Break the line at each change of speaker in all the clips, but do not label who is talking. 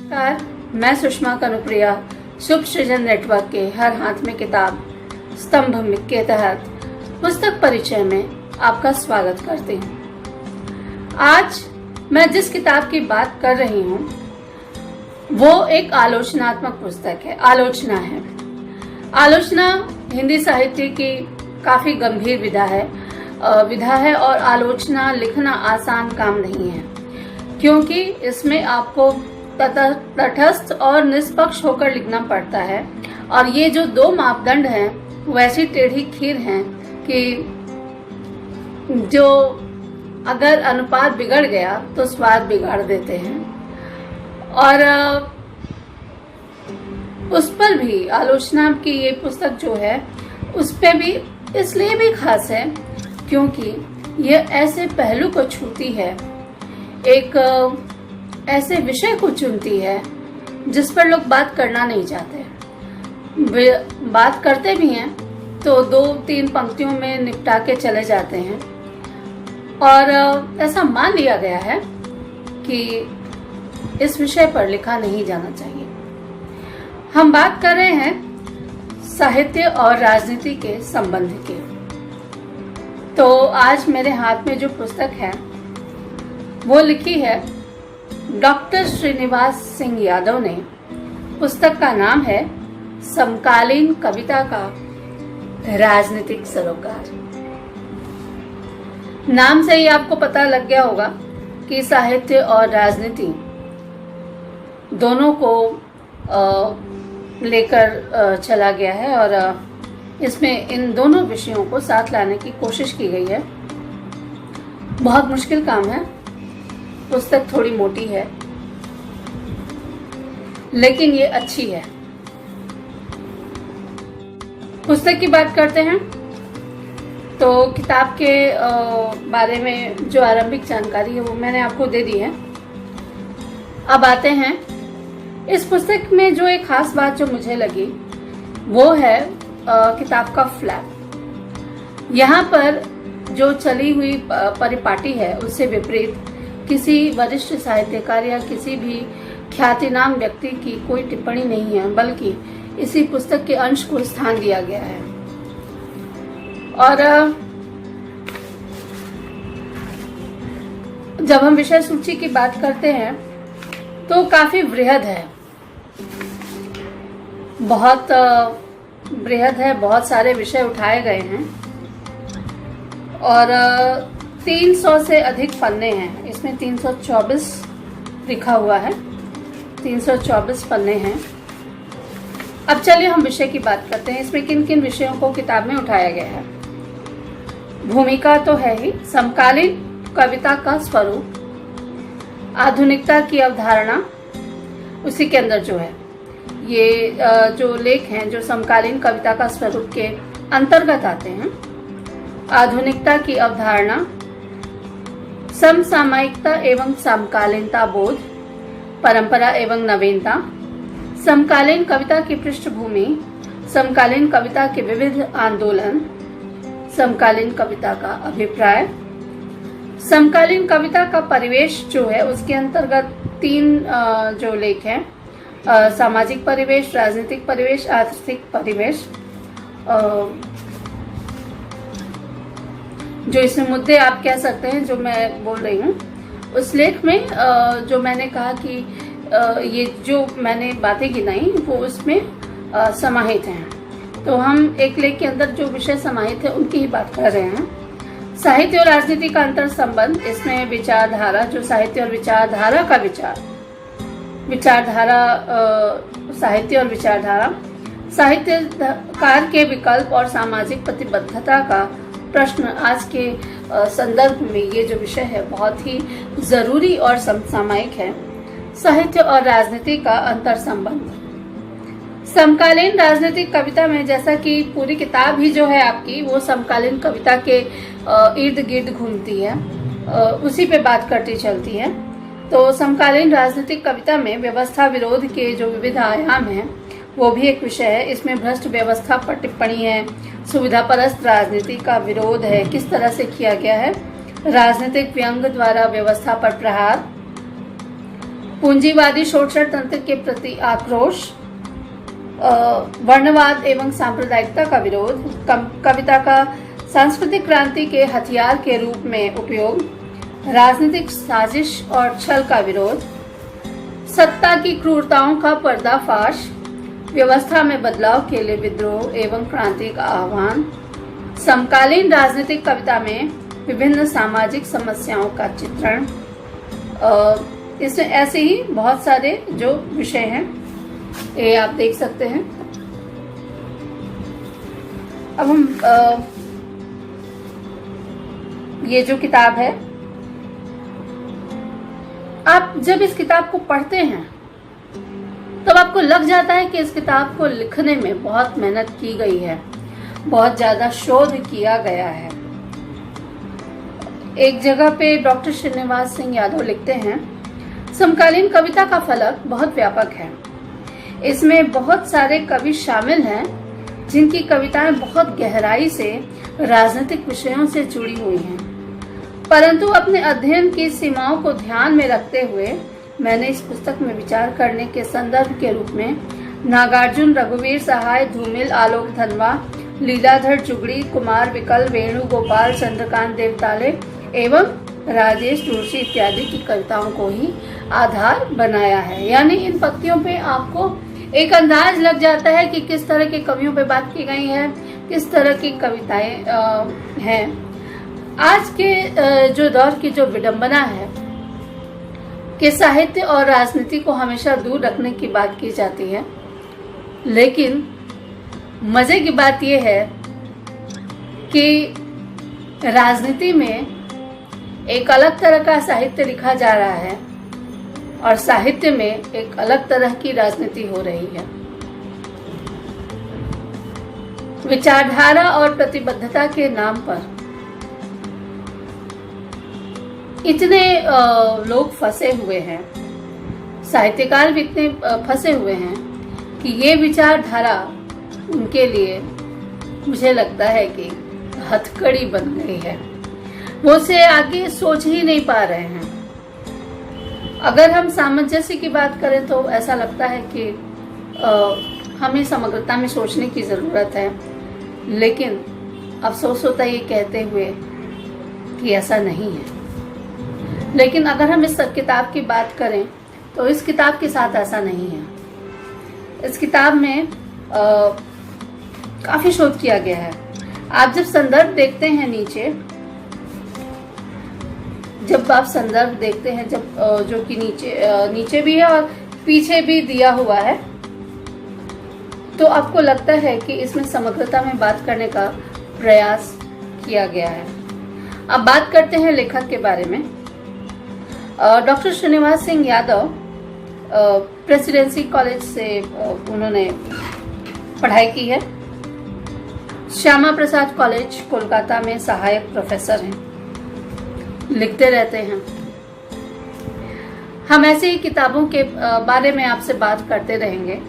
नमस्कार, मैं सुषमा कनुप्रिया शुभ सृजन नेटवर्क के हर हाथ में किताब स्तंभ के तहत पुस्तक परिचय में आपका स्वागत करती हूँ। आज मैं जिस किताब की बात कर रही हूँ वो एक आलोचनात्मक पुस्तक है। आलोचना हिंदी साहित्य की काफी गंभीर विधा है और आलोचना लिखना आसान काम नहीं है, क्योंकि इसमें आपको तटस्थ और निष्पक्ष होकर लिखना पड़ता है। और ये जो दो मापदंड हैं वैसी टेढ़ी खीर हैं कि जो अगर अनुपात बिगड़ गया तो स्वाद बिगाड़ देते हैं। और उस पर भी आलोचना की ये पुस्तक जो है उस पे भी इसलिए भी खास है क्योंकि ये ऐसे पहलू को छूती है, एक ऐसे विषय को चुनती है जिस पर लोग बात करना नहीं चाहते। वे बात करते भी हैं तो 2-3 पंक्तियों में निपटा के चले जाते हैं और ऐसा मान लिया गया है कि इस विषय पर लिखा नहीं जाना चाहिए। हम बात कर रहे हैं साहित्य और राजनीति के संबंध की। तो आज मेरे हाथ में जो पुस्तक है वो लिखी है डॉक्टर श्रीनिवास सिंह यादव ने। पुस्तक का नाम है समकालीन कविता का राजनीतिक सरोकार। नाम से ही आपको पता लग गया होगा कि साहित्य और राजनीति दोनों को लेकर चला गया है और इसमें इन दोनों विषयों को साथ लाने की कोशिश की गई है। बहुत मुश्किल काम है। पुस्तक थोड़ी मोटी है लेकिन ये अच्छी है। पुस्तक की बात करते हैं तो किताब के बारे में जो आरंभिक जानकारी है वो मैंने आपको दे दी है। अब आते हैं इस पुस्तक में जो एक खास बात जो मुझे लगी वो है किताब का फ्लैप। यहाँ पर जो चली हुई परिपाटी है उससे विपरीत किसी वरिष्ठ साहित्यकार या किसी भी ख्यातिनाम व्यक्ति की कोई टिप्पणी नहीं है, बल्कि इसी पुस्तक के अंश को स्थान दिया गया है। और जब हम विषय सूची की बात करते हैं तो काफी बृहद है, बहुत बृहद है। बहुत सारे विषय उठाए गए हैं और 300 से अधिक पन्ने हैं। इसमें 324 लिखा हुआ है, 324 पन्ने हैं। अब चलिए हम विषय की बात करते हैं। इसमें किन किन विषयों को किताब में उठाया गया है। भूमिका तो है ही, समकालीन कविता का स्वरूप, आधुनिकता की अवधारणा, उसी के अंदर जो है ये जो लेख हैं जो समकालीन कविता का स्वरूप के अंतर्गत आते हैं। आधुनिकता की अवधारणा, समसामयिकता एवं समकालीनता बोध, परंपरा एवं नवीनता, समकालीन कविता की पृष्ठभूमि, समकालीन कविता के विविध आंदोलन, समकालीन कविता का अभिप्राय, समकालीन कविता का परिवेश जो है उसके अंतर्गत 3 जो लेख हैं, सामाजिक परिवेश, राजनीतिक परिवेश, आर्थिक परिवेश। जो इसमें मुद्दे आप कह सकते हैं जो मैं बोल रही हूँ, उस लेख में जो मैंने कहा कि ये जो मैंने बातें गिनाई वो उसमें समाहित हैं। तो हम एक लेख के अंदर जो विषय समाहित है उनकी ही बात कर रहे हैं। साहित्य और राजनीति का अंतर संबंध, इसमें विचारधारा, जो साहित्य और विचारधारा का विचारधारा, साहित्य और विचारधारा, साहित्यकार के विकल्प और सामाजिक प्रतिबद्धता का प्रश्न। आज के संदर्भ में ये जो विषय है बहुत ही जरूरी और समसामयिक है। साहित्य और राजनीति का अंतर संबंध। समकालीन राजनीतिक कविता में, जैसा कि पूरी किताब ही जो है आपकी वो समकालीन कविता के इर्द गिर्द घूमती है, उसी पे बात करती चलती है। तो समकालीन राजनीतिक कविता में व्यवस्था विरोध के जो विविध आयाम हैं वो भी एक विषय है। इसमें भ्रष्ट व्यवस्था पर टिप्पणी है, सुविधा परस्त राजनीति का विरोध है, किस तरह से किया गया है, राजनीतिक व्यंग द्वारा व्यवस्था पर प्रहार, पूंजीवादी शोषण तंत्र के प्रति आक्रोश, वर्णवाद एवं सांप्रदायिकता का विरोध, कविता का सांस्कृतिक क्रांति के हथियार के रूप में उपयोग, राजनीतिक साजिश और छल का विरोध, सत्ता की क्रूरताओं का पर्दाफाश, व्यवस्था में बदलाव के लिए विद्रोह एवं क्रांति का आह्वान, समकालीन राजनीतिक कविता में विभिन्न सामाजिक समस्याओं का चित्रण। इसमें ऐसे ही बहुत सारे जो विषय हैं ये आप देख सकते हैं। अब हम ये जो किताब है, आप जब इस किताब को पढ़ते हैं तब आपको लग जाता है कि इस किताब को लिखने में बहुत मेहनत की गई है, बहुत ज्यादा शोध किया गया है। एक जगह पे डॉक्टर श्रीनिवास सिंह यादव लिखते हैं, समकालीन कविता का फलक बहुत व्यापक है। इसमें बहुत सारे कवि शामिल हैं जिनकी कविताएं बहुत गहराई से राजनीतिक विषयों से जुड़ी हुई हैं, परंतु अपने अध्ययन की सीमाओं को ध्यान में रखते हुए मैंने इस पुस्तक में विचार करने के संदर्भ के रूप में नागार्जुन, रघुवीर सहाय, धूमिल, आलोक धनवा, लीलाधर जुगड़ी, कुमार विकल, वेणुगोपाल, चंद्रकांत देवताले एवं राजेश जोशी इत्यादि की कविताओं को ही आधार बनाया है। यानी इन पंक्तियों पे आपको एक अंदाज लग जाता है कि किस तरह के कवियों पे बात की गई है, किस तरह की कविताएं हैं। आज के जो दौर की जो विडंबना है कि साहित्य और राजनीति को हमेशा दूर रखने की बात की जाती है, लेकिन मजे की बात यह है कि राजनीति में एक अलग तरह का साहित्य लिखा जा रहा है और साहित्य में एक अलग तरह की राजनीति हो रही है। विचारधारा और प्रतिबद्धता के नाम पर इतने लोग फंसे हुए हैं, साहित्यकार भी इतने फंसे हुए हैं कि ये विचारधारा उनके लिए मुझे लगता है कि हथकड़ी बन गई है। वो उसे आगे सोच ही नहीं पा रहे हैं। अगर हम सामंजस्य की बात करें तो ऐसा लगता है कि हमें समग्रता में सोचने की ज़रूरत है, लेकिन अफसोस होता है ये कहते हुए कि ऐसा नहीं है। लेकिन अगर हम इस किताब की बात करें तो इस किताब के साथ ऐसा नहीं है। इस किताब में काफ़ी शोध किया गया है। आप जब संदर्भ देखते हैं नीचे, जब आप संदर्भ देखते हैं, जब जो कि नीचे भी है और पीछे भी दिया हुआ है, तो आपको लगता है कि इसमें समग्रता में बात करने का प्रयास किया गया है। अब बात करते हैं लेखक के बारे में। Doctor Srinivas Singh Yadav Presidency College से उन्होंने पढ़ाई की है। श्यामा प्रसाद कॉलेज कोलकाता में सहायक प्रोफेसर हैं, लिखते रहते हैं। हम ऐसे ही किताबों के बारे में आपसे बात करते रहेंगे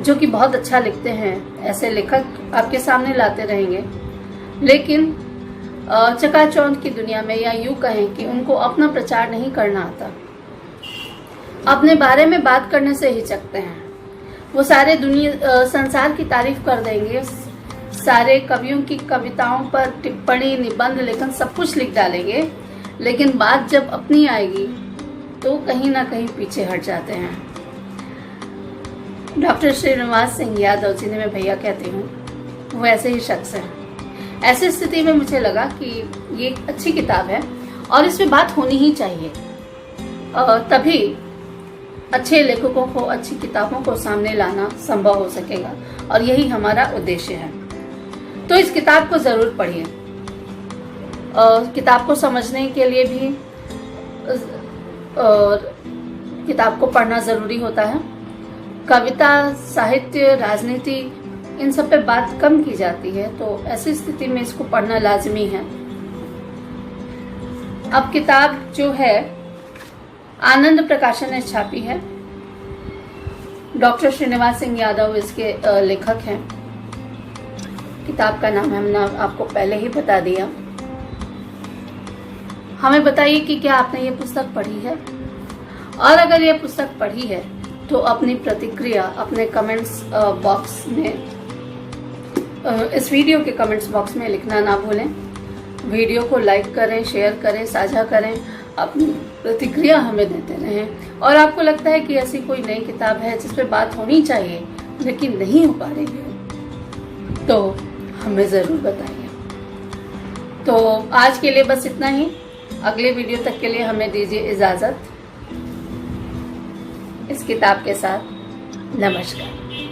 जो कि बहुत अच्छा लिखते हैं, ऐसे लेखक आपके सामने लाते रहेंगे। लेकिन चकाचौंध की दुनिया में, या यूं कहें कि उनको अपना प्रचार नहीं करना आता, अपने बारे में बात करने से हिचकते हैं। वो सारे संसार की तारीफ कर देंगे, सारे कवियों की कविताओं पर टिप्पणी, निबंध, लेखन सब कुछ लिख डालेंगे, लेकिन बात जब अपनी आएगी तो कहीं ना कहीं पीछे हट जाते हैं। डॉक्टर श्रीनिवास सिंह यादव, जिन्हें मैं भैया कहती हूँ, वो ऐसे ही शख्स हैं। ऐसी स्थिति में मुझे लगा कि ये एक अच्छी किताब है और इसमें बात होनी ही चाहिए, तभी अच्छे लेखकों को, अच्छी किताबों को सामने लाना संभव हो सकेगा, और यही हमारा उद्देश्य है। तो इस किताब को जरूर पढ़िए। किताब को समझने के लिए भी किताब को पढ़ना जरूरी होता है। कविता, साहित्य, राजनीति, इन सब पे बात कम की जाती है, तो ऐसी स्थिति में इसको पढ़ना लाजमी है। अब किताब जो है आनंद प्रकाशन ने छापी है। डॉक्टर श्रीनिवास सिंह यादव इसके लेखक हैं। किताब का नाम हमने आपको पहले ही बता दिया। हमें बताइए कि क्या आपने ये पुस्तक पढ़ी है और अगर ये पुस्तक पढ़ी है तो अपनी प्रतिक्रिया अपने कमेंट्स बॉक्स में, इस वीडियो के कमेंट्स बॉक्स में लिखना ना भूलें। वीडियो को लाइक करें, शेयर करें, साझा करें, अपनी प्रतिक्रिया हमें देते रहें। और आपको लगता है कि ऐसी कोई नई किताब है जिस पे बात होनी चाहिए लेकिन नहीं हो पा रही है तो हमें ज़रूर बताइए। तो आज के लिए बस इतना ही। अगले वीडियो तक के लिए हमें दीजिए इजाज़त इस किताब के साथ। नमस्कार।